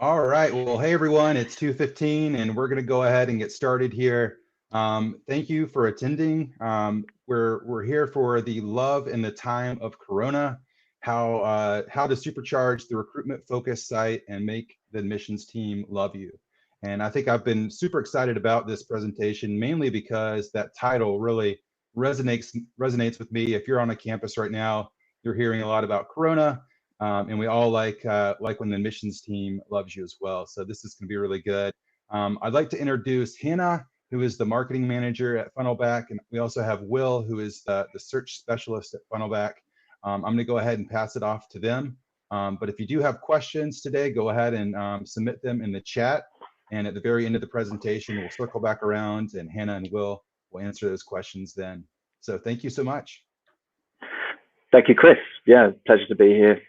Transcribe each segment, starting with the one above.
All right. Well, hey everyone, it's 2:15 and we're going to go ahead and get started here. Thank you for attending. We're here for the love in the time of Corona, how to supercharge the recruitment-focused site and make the admissions team love you. And I think I've been super excited about this presentation, mainly because that title really resonates with me. If you're on a campus right now, you're hearing a lot about Corona. And we all like when the admissions team loves you as well. So this is going to be really good. I'd like to introduce Hannah, who is the marketing manager at Funnelback, and we also have Will, who is the search specialist at Funnelback. I'm going to go ahead and pass it off to them. But if you do have questions today, go ahead and submit them in the chat. And at the very end of the presentation, we'll circle back around, and Hannah and Will answer those questions then. So thank you so much. Thank you, Chris. Yeah, pleasure to be here.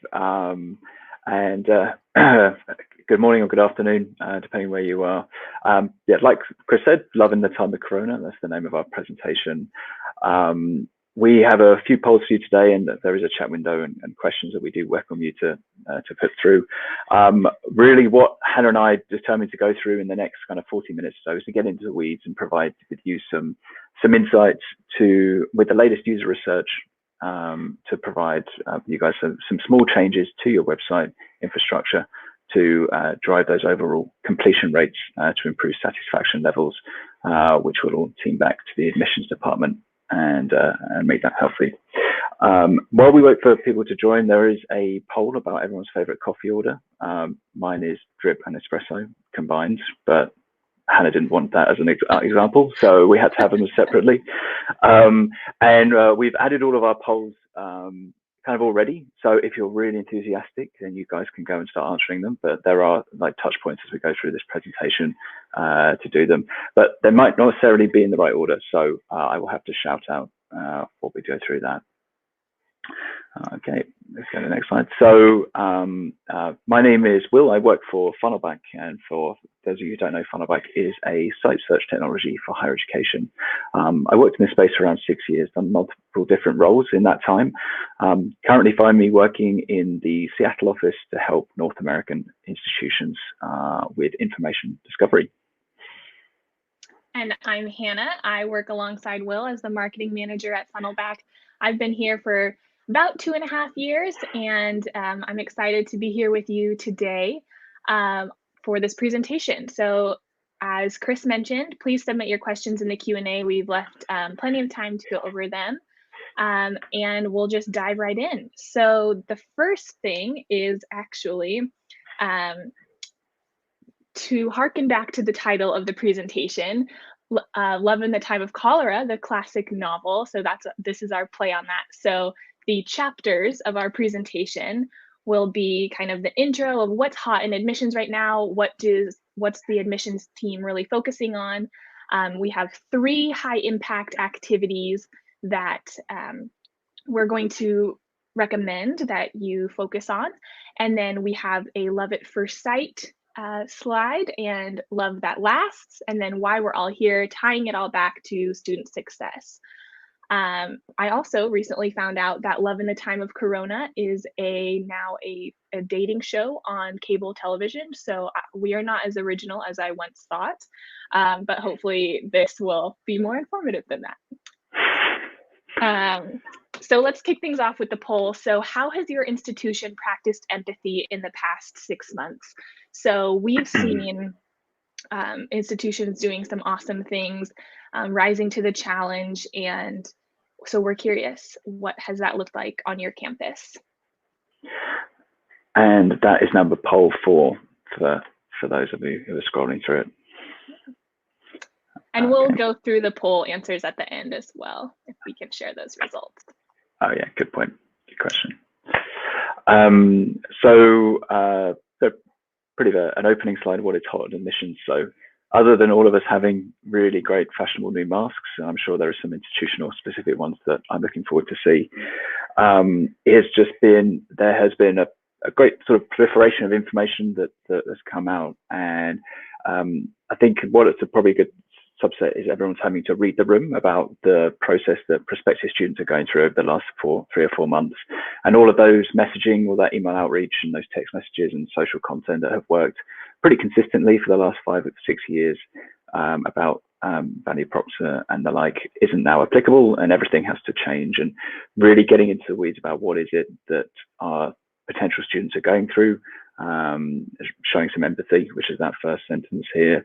Good morning or good afternoon, depending where you are. Yeah, like Chris said, loving the time of Corona. That's the name of our presentation. We have a few polls for you today, and there is a chat window and questions that we do welcome you to put through. Really, what Hannah and I determined to go through in the next kind of 40 minutes or so is to get into the weeds and provide with you some insights with the latest user research. To provide you guys some small changes to your website infrastructure to drive those overall completion rates to improve satisfaction levels, which will all team back to the admissions department and make that healthy. While we wait for people to join, there is a poll about everyone's favorite coffee order. Mine is drip and espresso combined, but Hannah didn't want that as an example, so we had to have them separately. We've added all of our polls kind of already. So if you're really enthusiastic, then you guys can go and start answering them. But there are like touch points as we go through this presentation to do them. But they might not necessarily be in the right order. So I will have to shout out while we go through that. Okay, let's go to the next slide. So my name is Will. I work for Funnelback, and for those of you who don't know, Funnelback is a site search technology for higher education. I worked in this space for around 6 years, done multiple different roles in that time. Currently find me working in the Seattle office to help North American institutions with information discovery. And I'm Hannah. I work alongside Will as the marketing manager at Funnelback. I've been here for about 2.5 years, and I'm excited to be here with you today for this presentation. So as Chris mentioned, please submit your questions in the Q&A. We've left plenty of time to go over them, and we'll just dive right in. So the first thing is actually to harken back to the title of the presentation, Love in the Time of Cholera, the classic novel. So this is our play on that. So the chapters of our presentation will be kind of the intro of what's hot in admissions right now, what's the admissions team really focusing on. We have 3 high impact activities that we're going to recommend that you focus on. And then we have a love at first sight slide and love that lasts, and then why we're all here, tying it all back to student success. I also recently found out that Love in the Time of Corona is now a dating show on cable television. So we are not as original as I once thought, but hopefully this will be more informative than that. So let's kick things off with the poll. So how has your institution practiced empathy in the past 6 months? So we've seen institutions doing some awesome things, rising to the challenge. And so we're curious, what has that looked like on your campus? And that is number poll 4 for those of you who are scrolling through it. And we'll go through the poll answers at the end as well, if we can share those results. Oh yeah, good point. Good question. So pretty an opening slide, what is hot in admissions. So other than all of us having really great fashionable new masks, and I'm sure there are some institutional specific ones that I'm looking forward to see, there has been a great sort of proliferation of information that has come out. And I think what it's probably a good subset is everyone's having to read the room about the process that prospective students are going through over the last 3 or 4 months, and all of those messaging, all that email outreach and those text messages and social content that have worked pretty consistently for the last 5 or 6 years about value props and the like isn't now applicable, and everything has to change, and really getting into the weeds about what is it that our potential students are going through, showing some empathy, which is that first sentence here,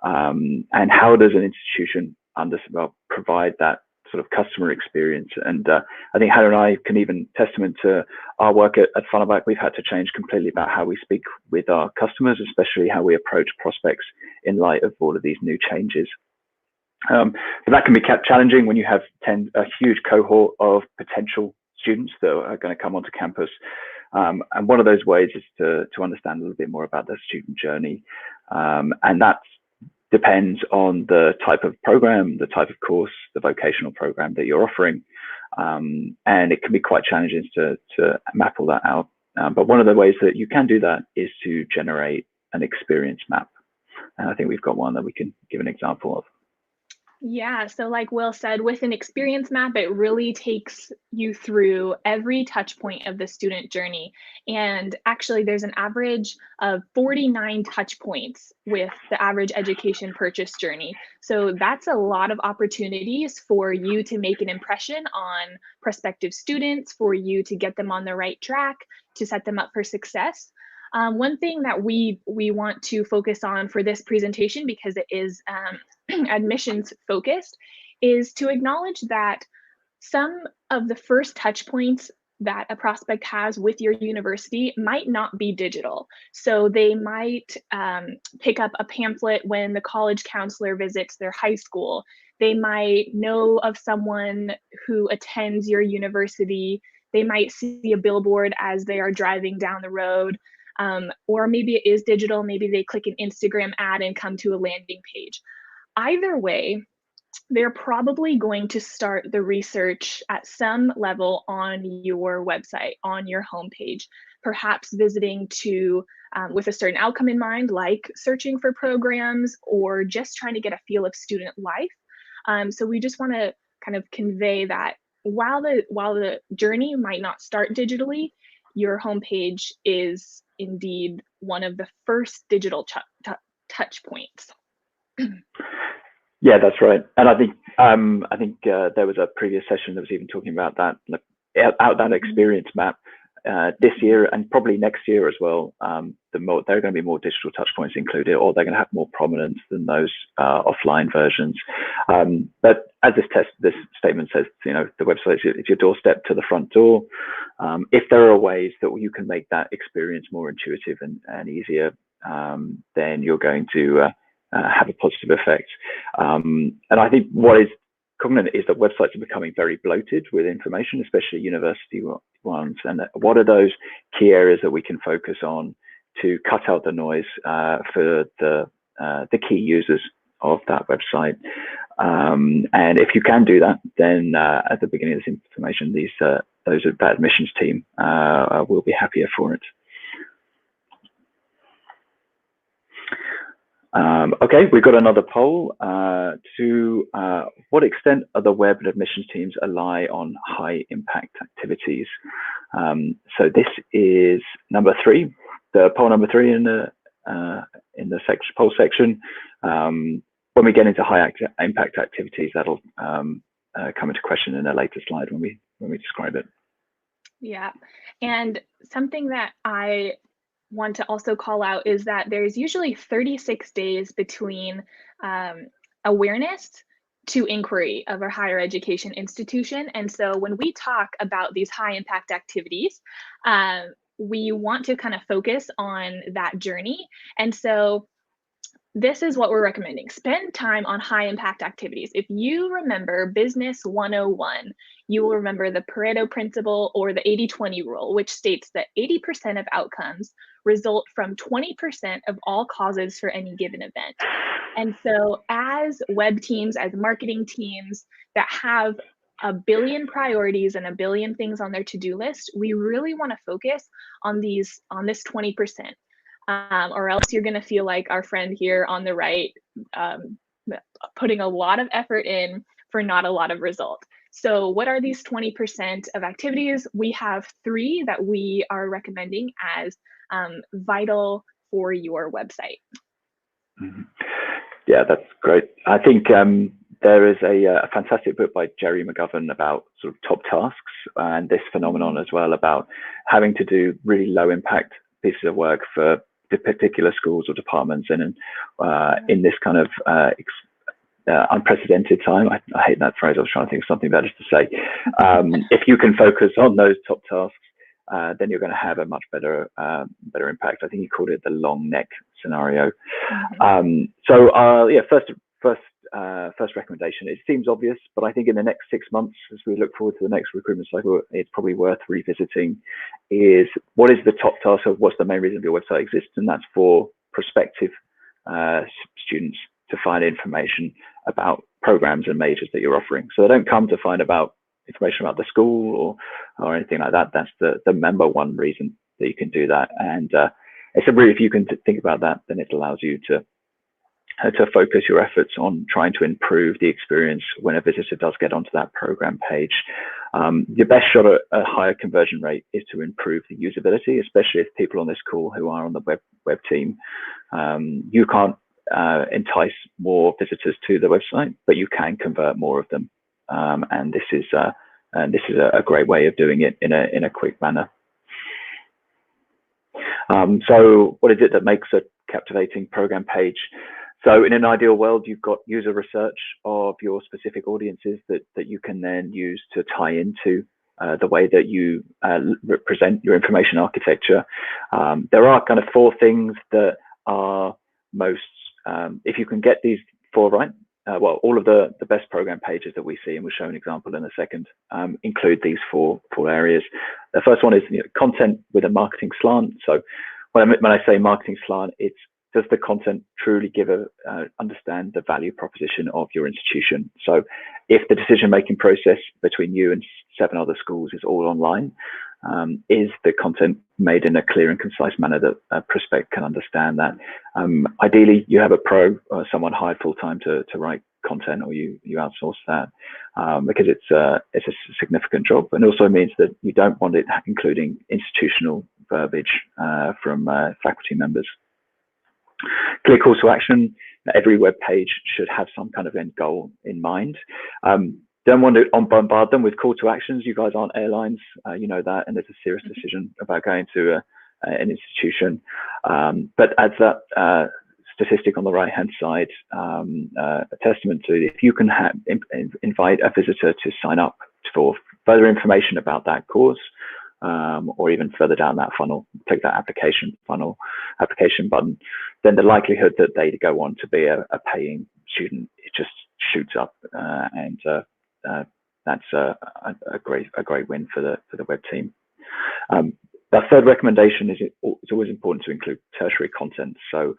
and how does an institution provide that sort of customer experience. And I think Hannah and I can even testament to our work at Funnelback. We've had to change completely about how we speak with our customers, especially how we approach prospects in light of all of these new changes. But that can be kept challenging when you have a huge cohort of potential students that are going to come onto campus. And one of those ways is to understand a little bit more about their student journey. And that depends on the type of program, the type of course, the vocational program that you're offering. And it can be quite challenging to map all that out. But one of the ways that you can do that is to generate an experience map. And I think we've got one that we can give an example of. Yeah, so like Will said, with an experience map, it really takes you through every touch point of the student journey. And actually, there's an average of 49 touch points with the average education purchase journey. So that's a lot of opportunities for you to make an impression on prospective students, for you to get them on the right track, to set them up for success. One thing that we want to focus on for this presentation, because it is admissions focused, is to acknowledge that some of the first touch points that a prospect has with your university might not be digital. So they might pick up a pamphlet when the college counselor visits their high school. They might know of someone who attends your university. They might see a billboard as they are driving down the road. Or maybe it is digital. Maybe they click an Instagram ad and come to a landing page. Either way, they're probably going to start the research at some level on your website, on your homepage, perhaps visiting to with a certain outcome in mind, like searching for programs or just trying to get a feel of student life. So we just want to kind of convey that while the journey might not start digitally, your homepage is indeed one of the first digital touch points. Yeah, that's right. And I think there was a previous session that was even talking about that, out that experience map this year and probably next year as well. There are going to be more digital touch points included, or they're going to have more prominence than those offline versions. But as this statement says, the website is your doorstep to the front door. If there are ways that you can make that experience more intuitive and easier, then you're going to have a positive effect. And I think what is common is that websites are becoming very bloated with information, especially university ones. And what are those key areas that we can focus on to cut out the noise for the key users of that website? And if you can do that, then at the beginning of this information, those at that admissions team will be happier for it. Okay, we've got another poll. To what extent are the web and admissions teams rely on high impact activities? So this is number 3, the poll number 3 in the poll section. When we get into high impact activities, that'll come into question in a later slide when we describe it. Yeah, and something that I want to also call out is that there's usually 36 days between awareness to inquiry of a higher education institution. And so when we talk about these high impact activities, we want to kind of focus on that journey. And so this is what we're recommending. Spend time on high impact activities. If you remember Business 101, you will remember the Pareto Principle or the 80-20 rule, which states that 80% of outcomes result from 20% of all causes for any given event. And so as web teams, as marketing teams that have a billion priorities and a billion things on their to-do list, we really want to focus on this 20%. Or else you're going to feel like our friend here on the right, putting a lot of effort in for not a lot of result. So what are these 20% of activities? We have 3 that we are recommending as vital for your website. Mm-hmm. Yeah, that's great. I think there is a fantastic book by Jerry McGovern about sort of top tasks and this phenomenon as well, about having to do really low impact pieces of work for the particular schools or departments. And in this kind of unprecedented time, I hate that phrase, I was trying to think of something better to say. If you can focus on those top tasks, then you're going to have a much better impact. I think he called it the long neck scenario. Yeah, first recommendation. It seems obvious, but I think in the next 6 months, as we look forward to the next recruitment cycle, it's probably worth revisiting. Is what is the top task of what's the main reason your website exists, and that's for prospective students to find information about programs and majors that you're offering. So they don't come to find about information about the school or anything like that. That's the number one reason that you can do that. And it's a really, if you can think about that, then it allows you to focus your efforts on trying to improve the experience when a visitor does get onto that program page. The best shot at a higher conversion rate is to improve the usability, especially if people on this call who are on the web team, you can't entice more visitors to the website, but you can convert more of them. And this is a great way of doing it in a quick manner. So what is it that makes a captivating program page? So in an ideal world, you've got user research of your specific audiences that you can then use to tie into the way that you represent your information architecture. There are kind of 4 things that are most, if you can get these 4 right, well, all of the best program pages that we see, and we'll show an example in a second, include these four areas. The first one is content with a marketing slant. So when I say marketing slant, it's does the content truly give understand the value proposition of your institution? So if the decision-making process between you and 7 other schools is all online, is the content made in a clear and concise manner that a prospect can understand that? Ideally, you have a pro or someone hired full-time to write content, or you outsource that, because it's a significant job, and also means that you don't want it including institutional verbiage from faculty members. Clear call to action. Every web page should have some kind of end goal in mind. Don't want to bombard them with call to actions. You guys aren't airlines, you know that, and there's a serious decision about going to an institution. But as that statistic on the right-hand side, a testament to, if you can invite a visitor to sign up for further information about that course, or even further down that funnel, click that application button, then the likelihood that they go on to be a paying student, it just shoots up, and that's a great win for the web team. Our third recommendation is it's always important to include tertiary content. So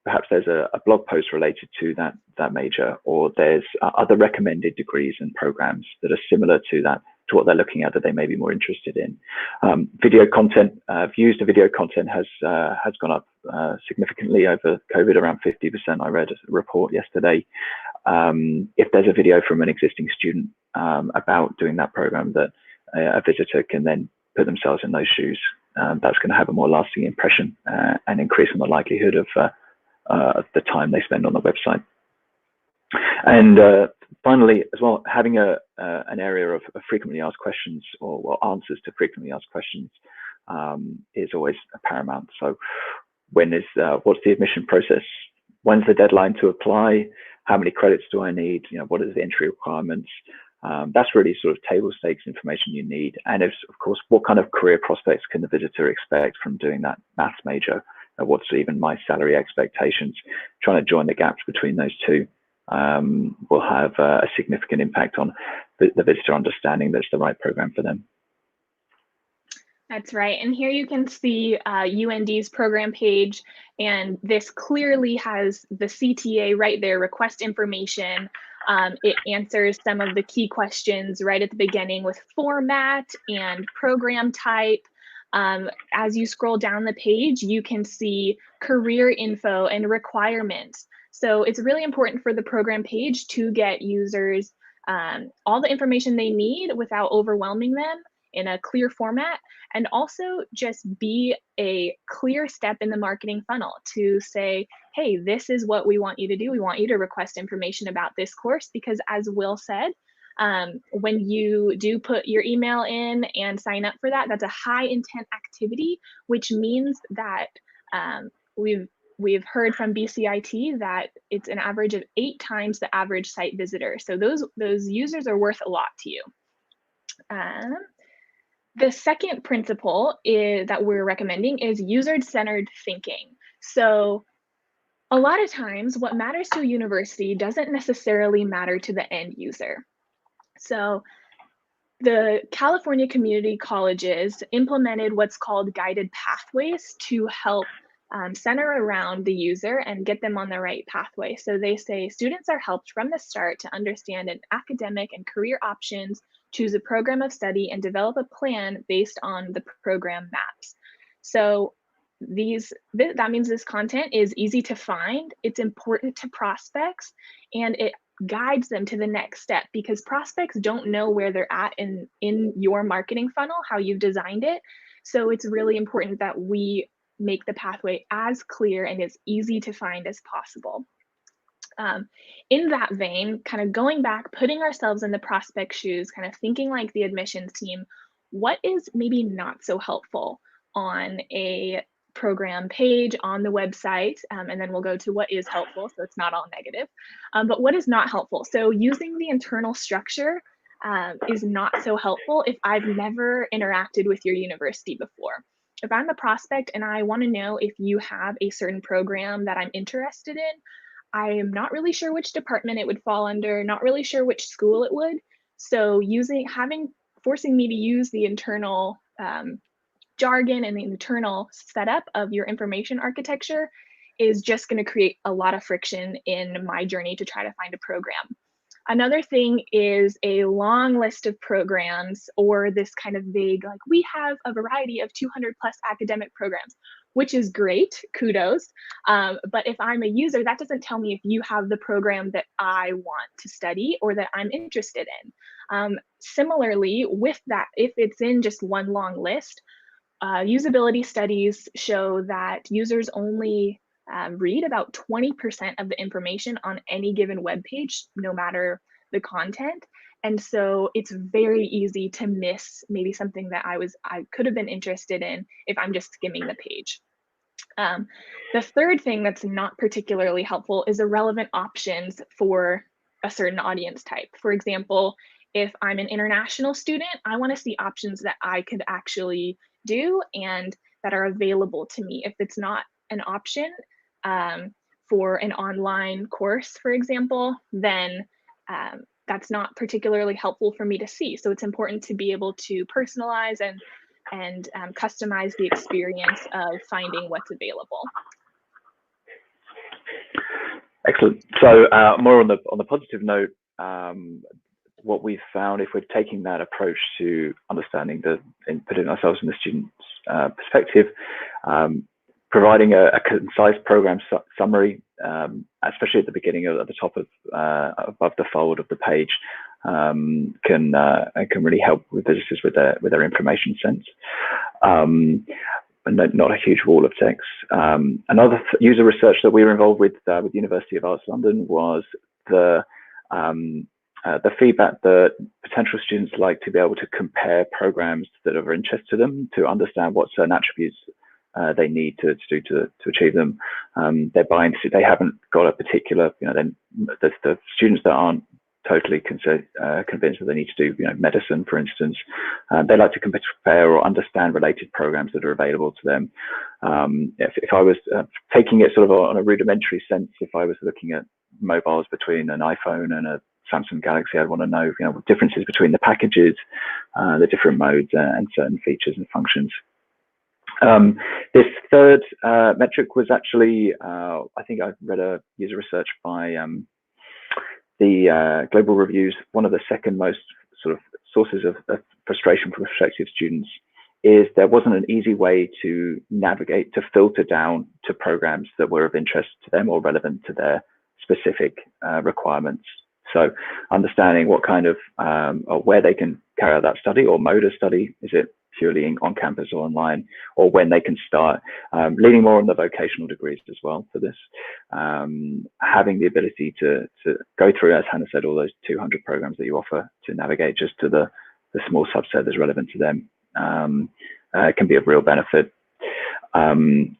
perhaps there's a blog post related to that major, or there's other recommended degrees and programs that are similar to that, to what they're looking at, that they may be more interested in. Video content, views to video content has gone up significantly over COVID, around 50%. I read a report yesterday. If there's a video from an existing student about doing that program, that a visitor can then put themselves in those shoes, that's going to have a more lasting impression and increase on the likelihood of the time they spend on the website. And finally, as well, having an area of frequently asked questions, or answers to frequently asked questions, is always paramount. So what's the admission process? When's the deadline to apply? How many credits do I need? What are the entry requirements? That's really sort of table stakes information you need. And of course, what kind of career prospects can the visitor expect from doing that maths major? What's even my salary expectations? Trying to join the gaps between those two will have a significant impact on the visitor understanding that it's the right program for them. That's right. And here you can see UND's program page, and this clearly has the CTA right there, request information. It answers some of the key questions right at the beginning with format and program type. As you scroll down the page, you can see career info and requirements. So it's really important for the program page to get users all the information they need without overwhelming them. in a clear format, and also just be a clear step in the marketing funnel to say, hey, this is what we want you to do. We want you to request information about this course, because as Will said, when you do put your email in and sign up for that, that's a high intent activity, which means that we've heard from BCIT that it's an average of 8 times the average site visitor. So those users are worth a lot to you. The second principle that we're recommending is user-centered thinking. So a lot of times what matters to a university doesn't necessarily matter to the end user. So the California community colleges implemented what's called guided pathways to help center around the user and get them on the right pathway. So they say students are helped from the start to understand an academic and career options, choose a program of study, and develop a plan based on the program maps. So that means this content is easy to find, it's important to prospects, and it guides them to the next step, because prospects don't know where they're at in your marketing funnel, how you've designed it. So it's really important that we make the pathway as clear and as easy to find as possible. In that vein, kind of going back, putting ourselves in the prospect shoes, kind of thinking like the admissions team, what is maybe not so helpful on a program page on the website, and then we'll go to what is helpful, so it's not all negative, but what is not helpful. So using the internal structure is not so helpful if I've never interacted with your university before. If I'm a prospect and I want to know if you have a certain program that I'm interested in, I am not really sure which department it would fall under, not really sure which school it would. So forcing me to use the internal jargon and the internal setup of your information architecture is just going to create a lot of friction in my journey to try to find a program. Another thing is a long list of programs, or this kind of vague, like, we have a variety of 200 plus academic programs, which is great, kudos. But if I'm a user, that doesn't tell me if you have the program that I want to study or that I'm interested in. Similarly, with that, if it's in just one long list, usability studies show that users only read about 20% of the information on any given web page, no matter the content. And so it's very easy to miss maybe something that I could have been interested in if I'm just skimming the page. The third thing that's not particularly helpful is irrelevant options for a certain audience type. For example, if I'm an international student, I want to see options that I could actually do and that are available to me. If it's not an option for an online course, for example, then that's not particularly helpful for me to see. So it's important to be able to personalize and customize the experience of finding what's available. Excellent. So more on the positive note, what we've found, if we're taking that approach to understanding and putting ourselves in the student's perspective, providing a concise program summary, especially at the beginning at the top of above the fold of the page, can really help with visitors with their information sense. Not a huge wall of text. Another user research that we were involved with the University of Arts London was the feedback that potential students like to be able to compare programs that are of interest to them, to understand what certain attributes they need to do to achieve them. They haven't got a particular, the students that aren't totally convinced that they need to do, medicine, for instance, they like to compare or understand related programs that are available to them. If I was taking it sort of on a rudimentary sense, if I was looking at mobiles between an iPhone and a Samsung Galaxy, I'd want to know, differences between the packages, the different modes, and certain features and functions. This third metric was actually, I think I read a user research by the Global Reviews. One of the second most sort of sources of frustration for prospective students is there wasn't an easy way to navigate, to filter down to programs that were of interest to them or relevant to their specific requirements. So understanding what kind of, or where they can carry out that study or mode of study, is it purely on campus or online, or when they can start, leaning more on the vocational degrees as well for this, having the ability to go through, as Hannah said, all those 200 programs that you offer to navigate just to the small subset that's relevant to them, can be of real benefit. And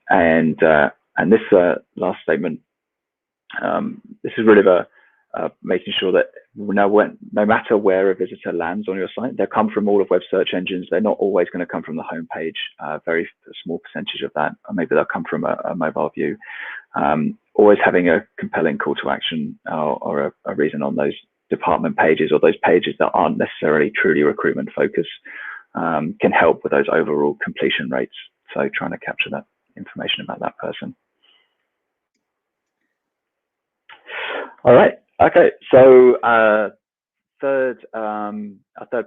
this last statement, this is really making sure that no matter where a visitor lands on your site, they'll come from all of web search engines. They're not always going to come from the homepage. Very small percentage of that, or maybe they'll come from a mobile view. Always having a compelling call to action or a reason on those department pages or those pages that aren't necessarily truly recruitment focused can help with those overall completion rates. So trying to capture that information about that person. All right. Okay. So our third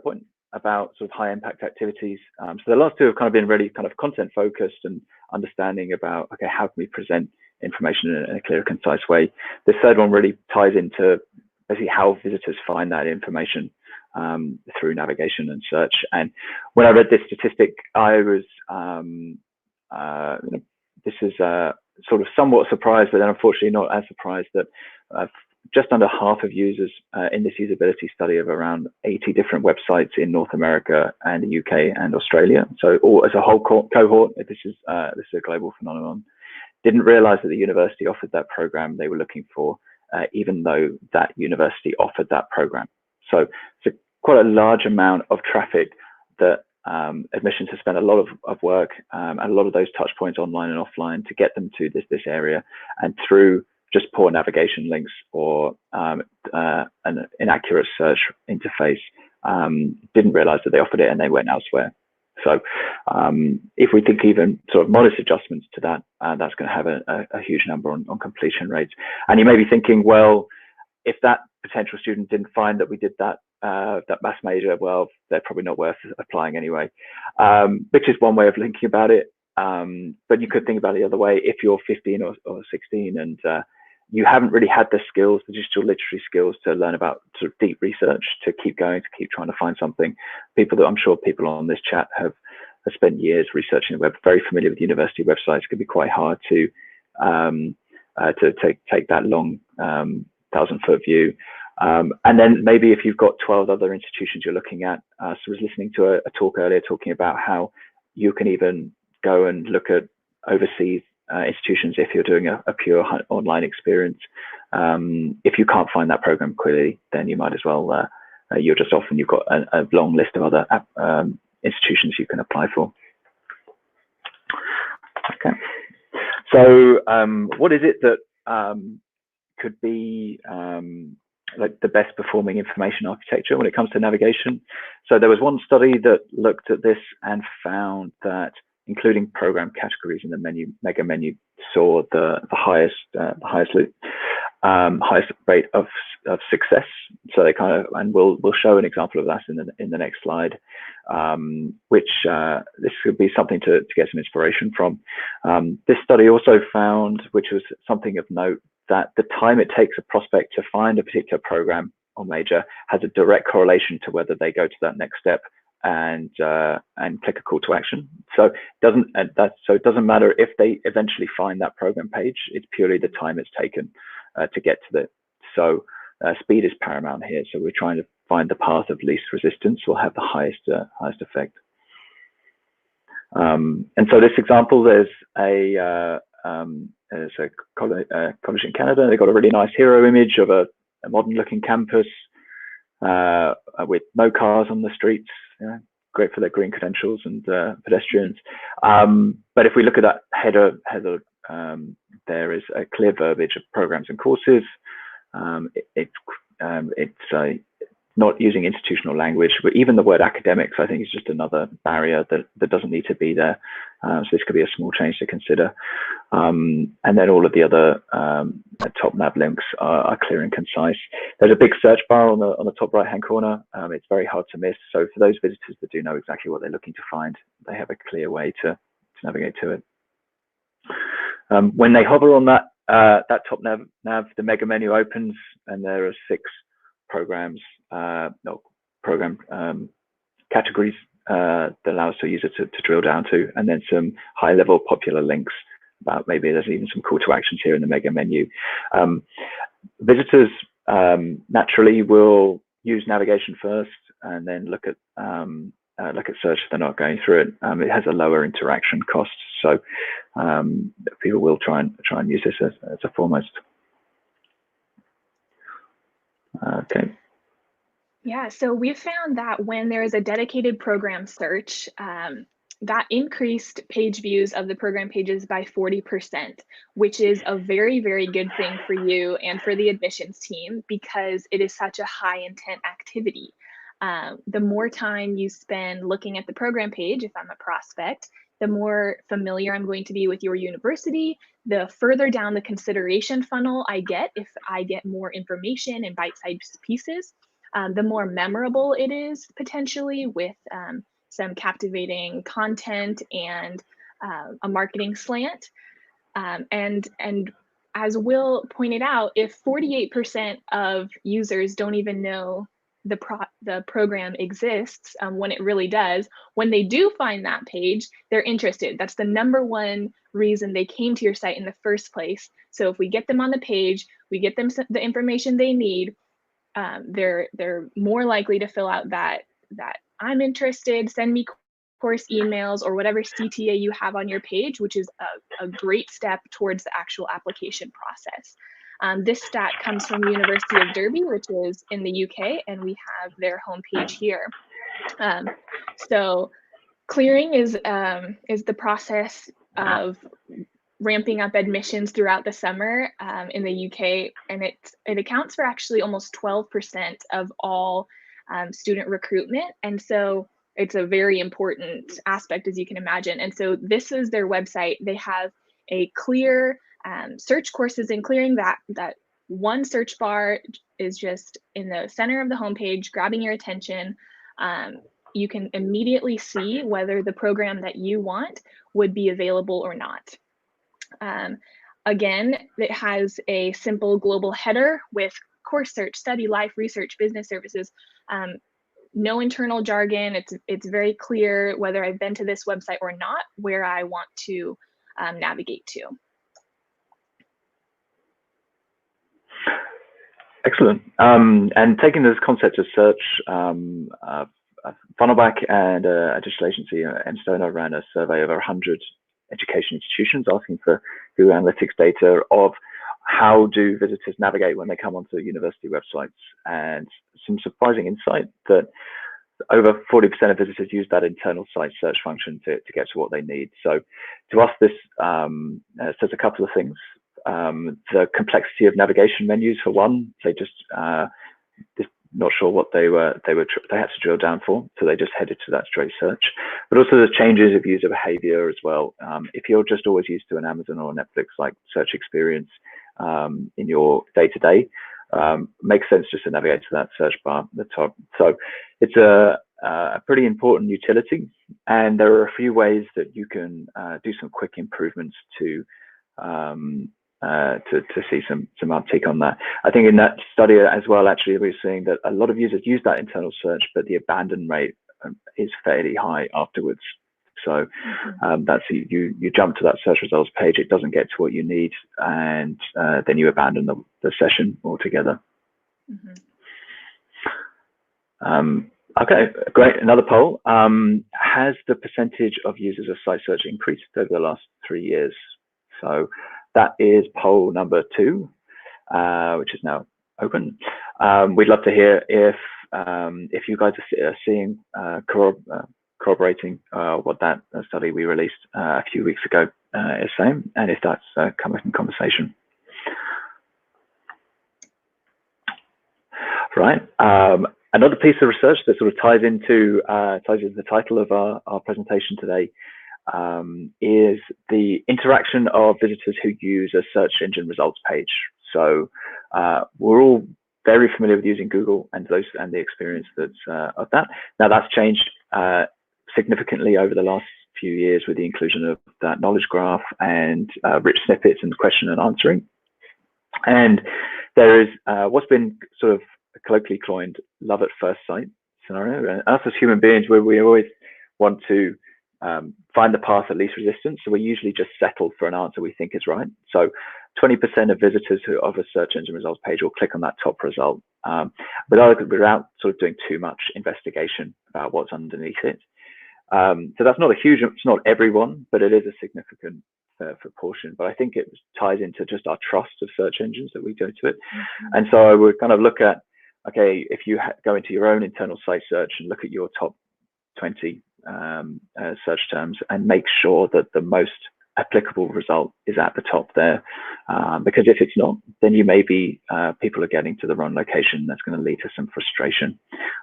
point about sort of high impact activities. So the last two have kind of been really kind of content focused and understanding about, okay, how can we present information in a clear, concise way. This third one really ties into basically how visitors find that information through navigation and search. And when I read this statistic, I was, this is sort of somewhat surprised, but then unfortunately not as surprised that just under half of users in this usability study of around 80 different websites in North America and the UK and Australia. So all as a whole cohort, this is a global phenomenon, didn't realize that the university offered that program they were looking for, even though that university offered that program. So it's quite a large amount of traffic that admissions have spent a lot of work and a lot of those touch points online and offline to get them to this area, and through just poor navigation links or an inaccurate search interface, didn't realize that they offered it and they went elsewhere. So if we think even sort of modest adjustments to that, that's going to have a huge number on completion rates. And you may be thinking, well, if that potential student didn't find that we did that maths major, well, they're probably not worth applying anyway, which is one way of thinking about it. But you could think about it the other way. If you're 15 or 16 and you haven't really had the skills, the digital literacy skills to learn about sort of deep research, to keep going, to keep trying to find something. I'm sure people on this chat have spent years researching the web, very familiar with university websites. It can be quite hard to take that long 1,000-foot view. And then maybe if you've got 12 other institutions you're looking at. So I was listening to a talk earlier talking about how you can even go and look at overseas institutions if you're doing a pure online experience. If you can't find that program clearly, then you might as well, you're just off and you've got a long list of other institutions you can apply for. Okay. So what is it that could be like the best performing information architecture when it comes to navigation? So there was one study that looked at this and found that including program categories in the mega menu saw the highest rate of success. So they kind of, and we'll show an example of that in the next slide, which this could be something to get some inspiration from. This study also found, which was something of note, that the time it takes a prospect to find a particular program or major has a direct correlation to whether they go to that next step and click a call to action. So it doesn't matter if they eventually find that program page. It's purely the time it's taken to get to it. So speed is paramount here. So we're trying to find the path of least resistance will have the highest effect. And so this example, there's a college in Canada. They got a really nice hero image of a modern looking campus with no cars on the streets. Yeah, great for their green credentials and pedestrians. But if we look at that header, there is a clear verbiage of programs and courses. It's not using institutional language, but even the word academics, I think, is just another barrier that doesn't need to be there. So this could be a small change to consider. And then all of the other top nav links are clear and concise. There's a big search bar on the top right-hand corner. It's very hard to miss. So for those visitors that do know exactly what they're looking to find, they have a clear way to navigate to it. When they hover on that top nav, the mega menu opens, and there are 6 programs, program categories that allows the user to drill down to, and then some high-level popular links about maybe there's even some call to actions here in the mega menu. Visitors naturally will use navigation first and then look at search if they're not going through it. It has a lower interaction cost, so people will try and use this as a foremost. Okay. Yeah, so we've found that when there is a dedicated program search, that increased page views of the program pages by 40%, which is a very, very good thing for you and for the admissions team because it is such a high intent activity. The more time you spend looking at the program page, if I'm a prospect, the more familiar I'm going to be with your university, the further down the consideration funnel I get if I get more information in bite-sized pieces. The more memorable it is potentially with some captivating content and a marketing slant. And as Will pointed out, if 48% of users don't even know the program exists when it really does, when they do find that page, they're interested. That's the #1 reason they came to your site in the first place. So if we get them on the page, we get them the information they need, they're more likely to fill out that I'm interested, send me course emails or whatever CTA you have on your page, which is a great step towards the actual application process. This stat comes from University of Derby, which is in the UK, and we have their homepage here. So clearing is the process of ramping up admissions throughout the summer in the UK, and it accounts for actually almost 12% of all student recruitment, and so it's a very important aspect, as you can imagine. And so this is their website. They have a clear search courses in clearing. That one search bar is just in the center of the homepage, grabbing your attention. You can immediately see whether the program that you want would be available or not. Again, it has a simple global header with course search, study, life, research, business services, no internal jargon. It's very clear whether I've been to this website or not, where I want to navigate to. Excellent. And taking this concept of search, Funnelback and a digital agency, Enstone, ran a survey of 100 education institutions asking for Google Analytics data of how do visitors navigate when they come onto university websites, and some surprising insight that over 40% of visitors use that internal site search function to get to what they need. So to us, this says a couple of things. The complexity of navigation menus, for one, they just not sure what they had to drill down for, so they just headed to that straight search. But also the changes of user behavior as well. If you're just always used to an Amazon or Netflix like search experience in your day-to-day, makes sense just to navigate to that search bar at the top. So it's a pretty important utility, and there are a few ways that you can do some quick improvements to see some uptake on that. I think in that study as well, actually, we're seeing that a lot of users use that internal search, but the abandon rate is fairly high afterwards. So that's you jump to that search results page, it doesn't get to what you need, and then you abandon the session altogether. Okay, great. Another poll. Has the percentage of users of site search increased over the last 3 years? So that is poll number 2, which is now open. We'd love to hear if you guys are seeing corroborating what that study we released a few weeks ago is saying, and if that's come up in conversation. Right. Another piece of research that sort of ties into the title of our presentation today is the interaction of visitors who use a search engine results page. So we're all very familiar with using Google and the experience that's of that. Now that's changed significantly over the last few years with the inclusion of that knowledge graph and rich snippets and question and answering. And there is what's been sort of colloquially coined love at first sight scenario. And us as human beings, we always want to find the path of least resistance. So we usually just settle for an answer we think is right. So 20% of visitors of a search engine results page will click on that top result without sort of doing too much investigation about what's underneath it. So that's not a huge, it's not everyone, but it is a significant proportion. But I think it ties into just our trust of search engines that we go to it. And so I would kind of look at, okay, if you go into your own internal site search and look at your top 20 search terms and make sure that the most applicable result is at the top there, because if it's not, then you may be people are getting to the wrong location. That's going to lead to some frustration.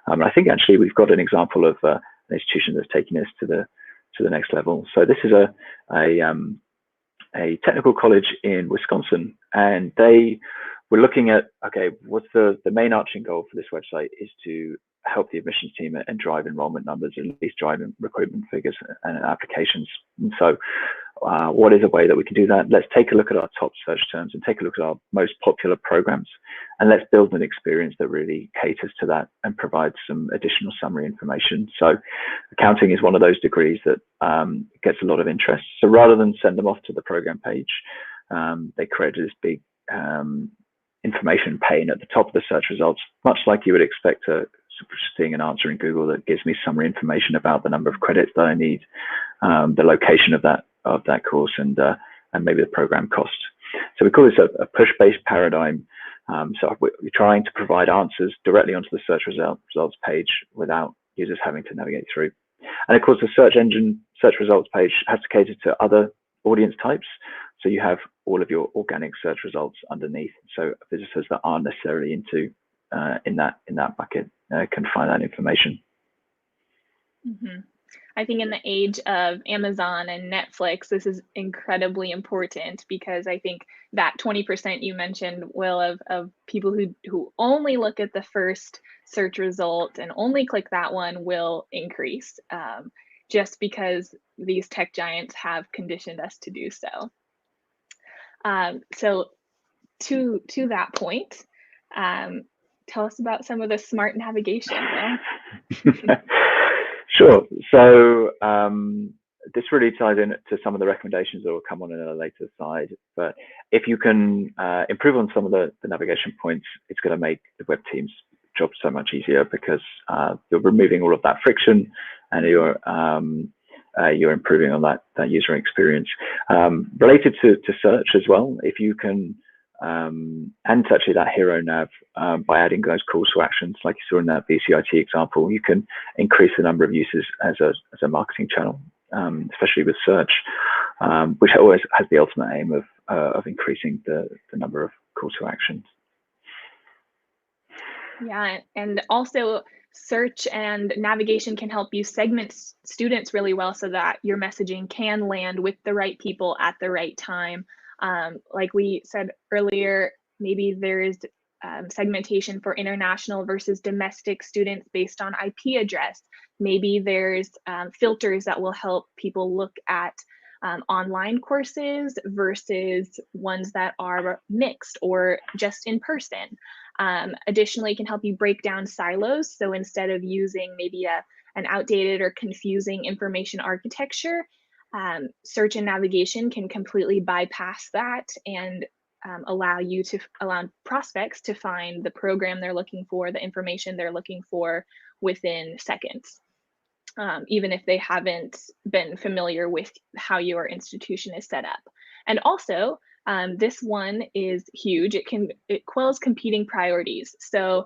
I think actually we've got an example of an institution that's taking this to the next level. So this is a technical college in Wisconsin, and they were looking at, okay, what's the main arching goal for this website is to help the admissions team and drive enrollment numbers, and at least drive recruitment figures and applications. And so what is a way that we can do that? Let's take a look at our top search terms and take a look at our most popular programs, and let's build an experience that really caters to that and provides some additional summary information. So accounting is one of those degrees that gets a lot of interest. So rather than send them off to the program page, they created this big information pane at the top of the search results, much like you would expect seeing an answer in Google that gives me summary information about the number of credits that I need, the location of that course, and maybe the program cost. So we call this a push-based paradigm. So we're trying to provide answers directly onto the search results page without users having to navigate through. And of course, the search results page has to cater to other audience types. So you have all of your organic search results underneath. So visitors that aren't necessarily into in that bucket can find that information. Mm-hmm. I think in the age of Amazon and Netflix, this is incredibly important, because I think that 20% you mentioned, Will, of people who only look at the first search result and only click that one will increase, just because these tech giants have conditioned us to do so. So to that point, tell us about some of the smart navigation, Will. Sure. So this really ties in to some of the recommendations that will come on in a later slide. But if you can improve on some of the navigation points, it's going to make the web team's job so much easier, because you're removing all of that friction, and you're improving on that user experience. Related to search as well, if you can, and it's actually that hero nav, by adding those calls to actions, like you saw in that BCIT example, you can increase the number of users as a marketing channel, especially with search, which always has the ultimate aim of increasing the number of calls to actions. Yeah, and also search and navigation can help you segment students really well, so that your messaging can land with the right people at the right time. Like we said earlier, maybe there is segmentation for international versus domestic students based on IP address. Maybe there's filters that will help people look at online courses versus ones that are mixed or just in person. Additionally, it can help you break down silos. So instead of using maybe an outdated or confusing information architecture, search and navigation can completely bypass that and allow prospects to find the program they're looking for, the information they're looking for within seconds, even if they haven't been familiar with how your institution is set up. And also, this one is huge. It quells competing priorities. So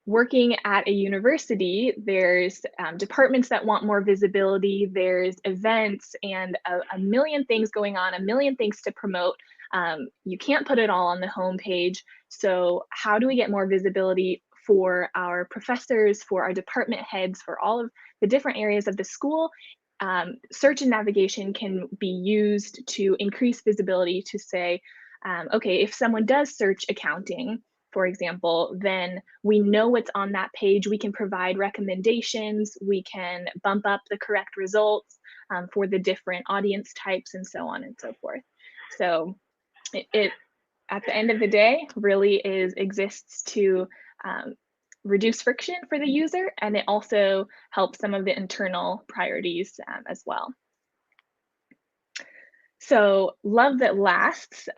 working at a university, there's departments that want more visibility, there's events and a million things going on, a million things to promote. You can't put it all on the homepage. So how do we get more visibility for our professors, for our department heads, for all of the different areas of the school? Search and navigation can be used to increase visibility, to say, okay, if someone does search accounting, for example, then we know what's on that page. We can provide recommendations. We can bump up the correct results for the different audience types, and so on and so forth. So it at the end of the day really exists to reduce friction for the user, and it also helps some of the internal priorities as well. So love that lasts.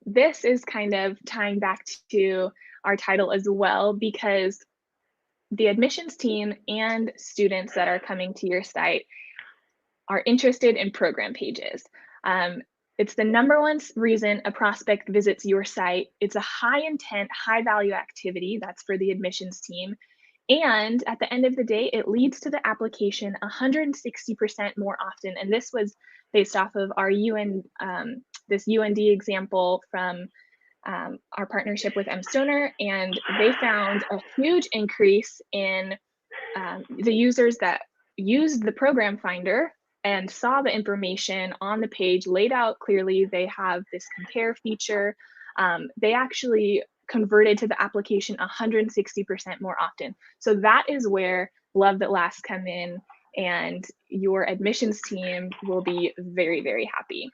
This is kind of tying back to our title as well, because the admissions team and students that are coming to your site are interested in program pages. It's the #1 reason a prospect visits your site. It's a high intent, high value activity. That's for the admissions team. And at the end of the day, it leads to the application 160% more often. And this was based off of our this UND example from our partnership with mStoner, and they found a huge increase in the users that used the program finder and saw the information on the page laid out clearly. They have this compare feature. They actually converted to the application 160% more often. So that is where Love That Lasts come in, and your admissions team will be very, very happy.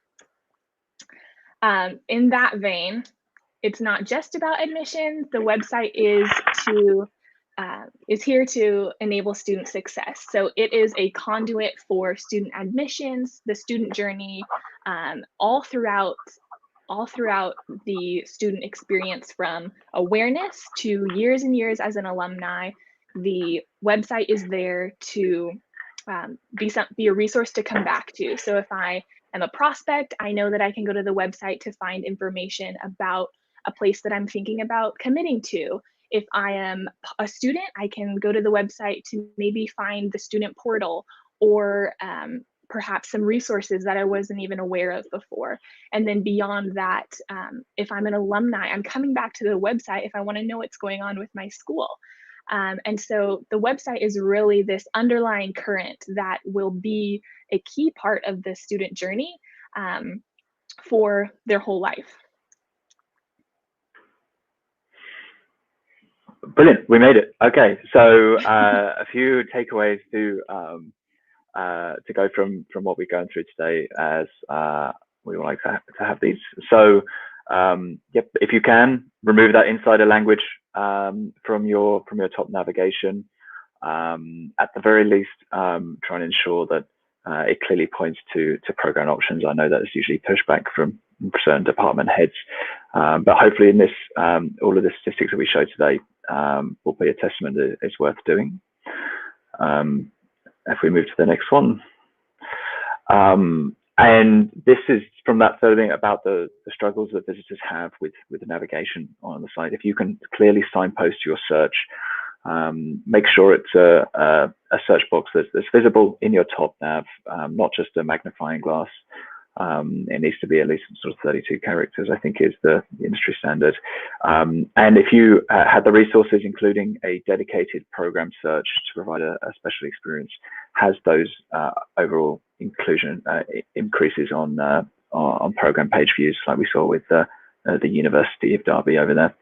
In that vein, it's not just about admissions. The website is here to enable student success. So it is a conduit for student admissions, the student journey, all throughout the student experience, from awareness to years and years as an alumni. The website is there to be a resource to come back to. So if I am a prospect, I know that I can go to the website to find information about a place that I'm thinking about committing to. If I am a student, I can go to the website to maybe find the student portal, or perhaps some resources that I wasn't even aware of before. And then beyond that, if I'm an alumni, I'm coming back to the website if I want to know what's going on with my school. And so the website is really this underlying current that will be a key part of the student journey for their whole life. Brilliant, we made it. Okay, so a few takeaways to go from what we're going through today, as we would like to have these. So yep, if you can, remove that insider language from your top navigation. At the very least, try and ensure that it clearly points to program options. I know that is usually pushback from certain department heads, but hopefully in this, all of the statistics that we show today will be a testament that it's worth doing. If we move to the next one. And this is from that third thing about the struggles that visitors have with the navigation on the site. If you can clearly signpost your search, make sure it's a search box that's visible in your top nav, not just a magnifying glass. It needs to be at least sort of 32 characters, I think, is the industry standard. And if you had the resources, including a dedicated program search to provide a special experience, has those overall inclusion increases on program page views, like we saw with the University of Derby over there.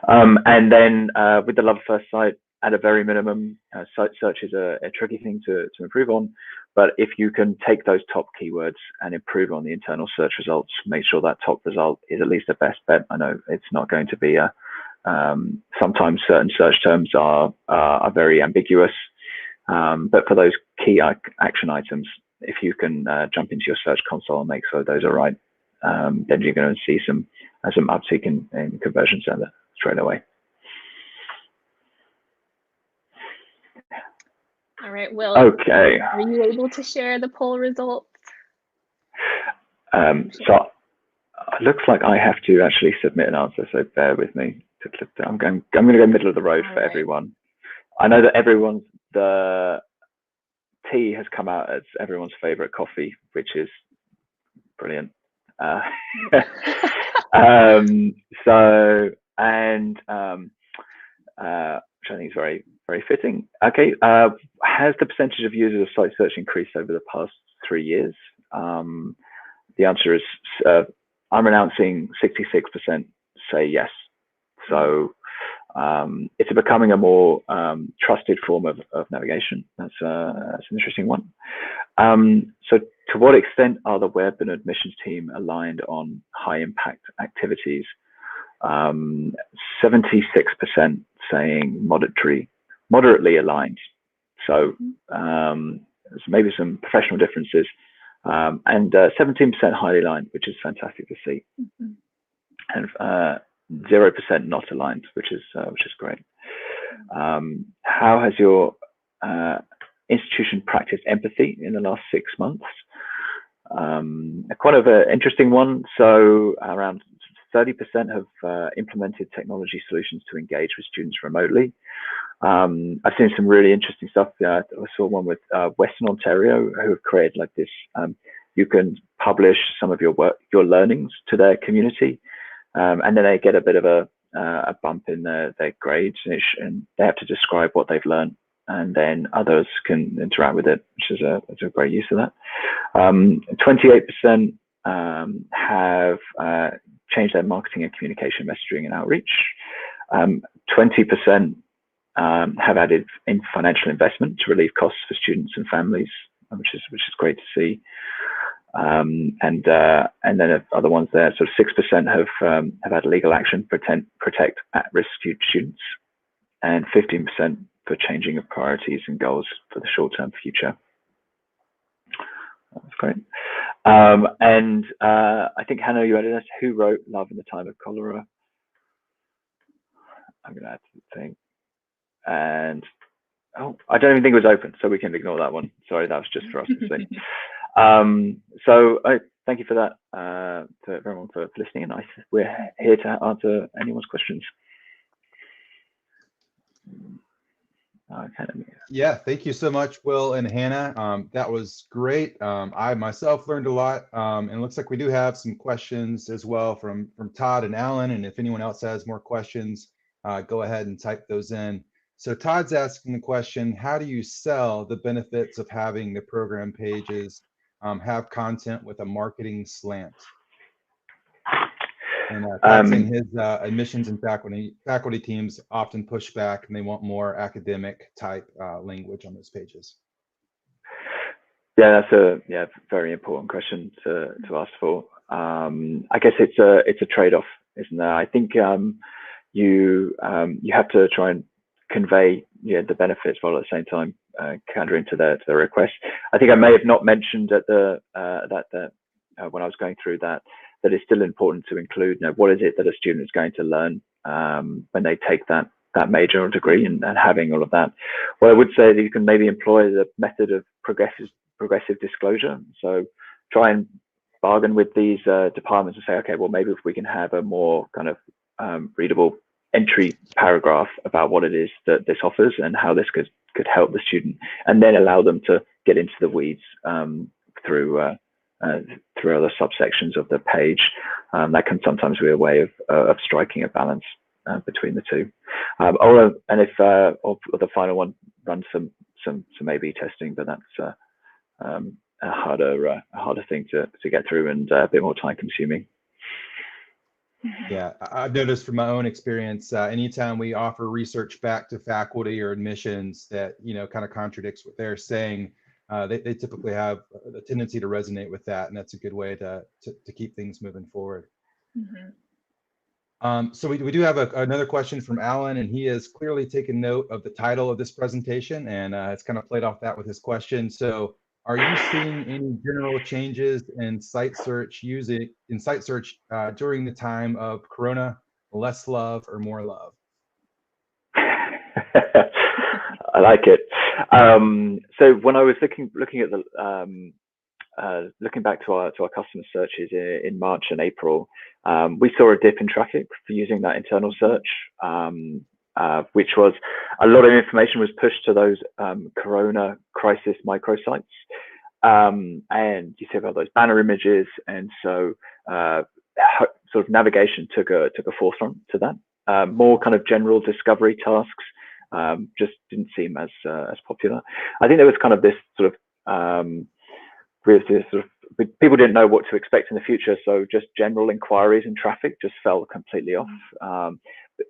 And then with the Love First site, at a very minimum, site search is a tricky thing to improve on. But if you can take those top keywords and improve on the internal search results, make sure that top result is at least a best bet. I know it's not going to be sometimes certain search terms are very ambiguous, but for those key action items, if you can jump into your search console and make sure those are right, then you're going to see some uptick in conversion center straight away. All right, Will. Okay. Are you able to share the poll results? So it looks like I have to actually submit an answer, so bear with me. I'm going to go middle of the road for everyone. I know that the tea has come out as everyone's favorite coffee, which is brilliant. Which I think is very, very fitting. Okay, has the percentage of users of site search increased over the past 3 years? The answer is, I'm announcing 66% say yes. So it's becoming a more trusted form of navigation. That's an interesting one. So to what extent are the web and admissions team aligned on high impact activities? 76% saying moderately aligned. So there's maybe some professional differences, and 17% highly aligned, which is fantastic to see, and 0% not aligned, which is great. How has your institution practiced empathy in the last 6 months? Quite of an interesting one. So around 30% have implemented technology solutions to engage with students remotely. I've seen some really interesting stuff. I saw one with Western Ontario, who have created like this. You can publish some of your learnings to their community, and then they get a bit of a bump in their grades, and they have to describe what they've learned, and then others can interact with it, which is a great use of that. 28% have changed their marketing and communication messaging and outreach. 20% have added in financial investment to relieve costs for students and families, which is great to see. And then other ones there, so 6% have had legal action protect at-risk students, and 15% for changing of priorities and goals for the short-term future. That's great. And I think, Hannah, you added us. Who wrote Love in the Time of Cholera? I'm going to add to the thing. And I don't even think it was open, so we can ignore that one. Sorry, that was just for us to see. So thank you for that, to everyone for listening, and we're here to answer anyone's questions. Yeah, thank you so much, Will and Hannah. That was great. I myself learned a lot, and it looks like we do have some questions as well from Todd and Alan. And if anyone else has more questions, go ahead and type those in. So Todd's asking the question: how do you sell the benefits of having the program pages have content with a marketing slant? And Todd's saying his admissions and faculty teams often push back, and they want more academic type language on those pages. Yeah, that's a very important question to ask for. I guess it's a trade-off, isn't there? I think you have to try and convey the benefits while at the same time catering to their request. I think I may have not mentioned at when I was going through that it's still important to include what is it that a student is going to learn when they take that major or degree, and having all of that. Well, I would say that you can maybe employ the method of progressive disclosure. So try and bargain with these departments and say, okay, well, maybe if we can have a more kind of readable entry paragraph about what it is that this offers and how this could help the student, and then allow them to get into the weeds through other subsections of the page. That can sometimes be a way of striking a balance between the two. And if or the final one runs some A/B testing, but that's a harder thing to get through, and a bit more time consuming. Yeah, I've noticed from my own experience, anytime we offer research back to faculty or admissions that kind of contradicts what they're saying, they typically have a tendency to resonate with that, and that's a good way to keep things moving forward. So we do have another question from Alan, and he has clearly taken note of the title of this presentation, and it's kind of played off that with his question. So, are you seeing any general changes in site search during the time of Corona? Less love or more love? I like it. So when I was looking at the looking back to our customer searches in March and April, we saw a dip in traffic for using that internal search, which was a lot of information was pushed to those Corona crisis microsites, and you see about those banner images, and so sort of navigation took a forefront to that. More kind of general discovery tasks just didn't seem as popular. I think there was kind of this sort of people didn't know what to expect in the future, so just general inquiries and traffic just fell completely off.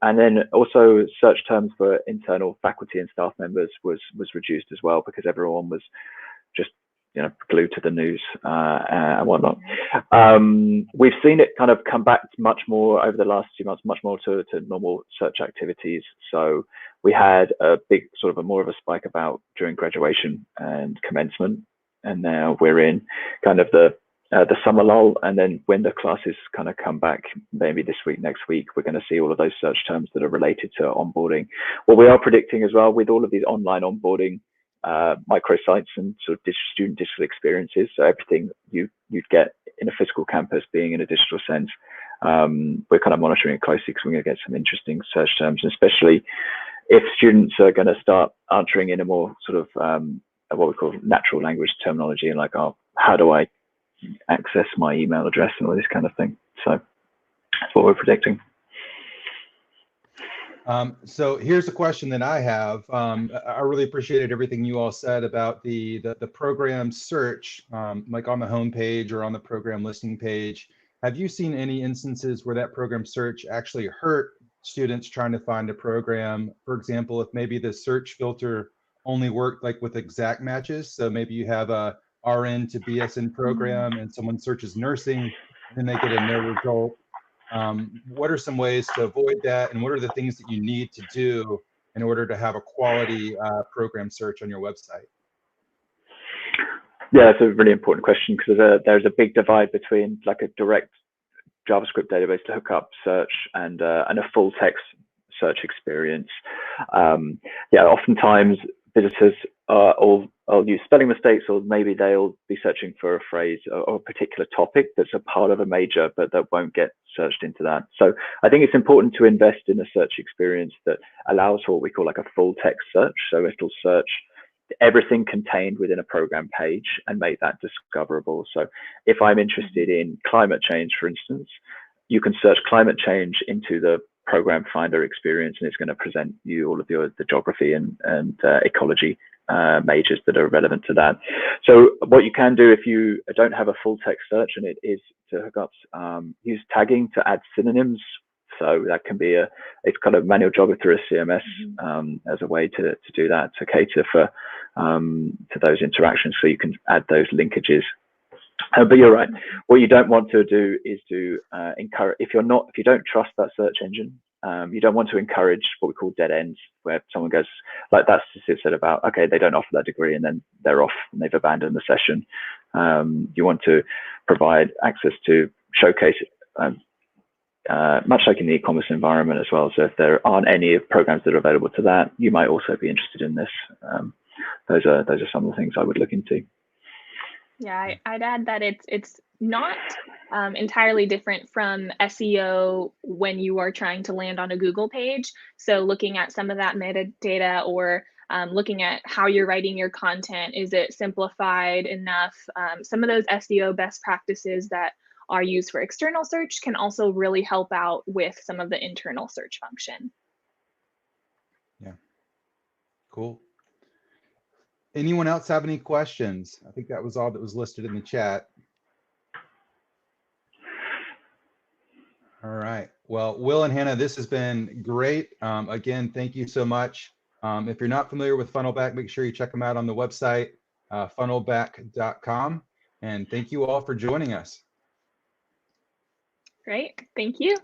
And then also search terms for internal faculty and staff members was reduced as well, because everyone was just glued to the news and whatnot. We've seen it kind of come back much more over the last 2 months, much more to normal search activities. So we had a big sort of more of a spike about during graduation and commencement, and now we're in kind of the summer lull, and then when the classes kind of come back, maybe this week, next week, we're going to see all of those search terms that are related to onboarding. What we are predicting as well with all of these online onboarding microsites and sort of student digital experiences, so everything you'd get in a physical campus being in a digital sense, we're kind of monitoring it closely because we're going to get some interesting search terms, and especially if students are going to start answering in a more sort of what we call natural language terminology, and like, oh, how do I access my email address and all this kind of thing. So that's what we're predicting. So here's a question that I have. I really appreciated everything you all said about the program search, like on the home page or on the program listing page. Have you seen any instances where that program search actually hurt students trying to find a program? For example, if maybe the search filter only worked like with exact matches, so maybe you have a RN to BSN program and someone searches nursing and then they get a no result. What are some ways to avoid that, and what are the things that you need to do in order to have a quality program search on your website? Yeah, that's a really important question, because there's a big divide between like a direct JavaScript database to hook up search and a full text search experience. Yeah, oftentimes visitors will use spelling mistakes, or maybe they'll be searching for a phrase or a particular topic that's a part of a major, but that won't get searched into that. So I think it's important to invest in a search experience that allows for what we call like a full text search. So it'll search everything contained within a program page and make that discoverable. So if I'm interested in climate change, for instance, you can search climate change into the program finder experience, and it's going to present you all of the geography and ecology majors that are relevant to that. So what you can do if you don't have a full text search, and it is to hook up, use tagging to add synonyms. So that can be it's kind of manual job through a CMS as a way to do that, to cater for to those interactions, so you can add those linkages. But you're right. What you don't want to do is to encourage, if you don't trust that search engine, you don't want to encourage what we call dead ends, where someone goes, like that statistic said about, okay, they don't offer that degree and then they're off and they've abandoned the session. You want to provide access to showcase, much like in the e-commerce environment as well. So if there aren't any programs that are available to that, you might also be interested in this. Those are some of the things I would look into. Yeah, I'd add that it's not entirely different from SEO when you are trying to land on a Google page. So looking at some of that metadata, or looking at how you're writing your content, is it simplified enough? Some of those SEO best practices that are used for external search can also really help out with some of the internal search function. Yeah, cool. Anyone else have any questions? I think that was all that was listed in the chat. All right. Well, Will and Hannah, this has been great. Again, thank you so much. If you're not familiar with Funnelback, make sure you check them out on the website, funnelback.com. And thank you all for joining us. Great. Thank you.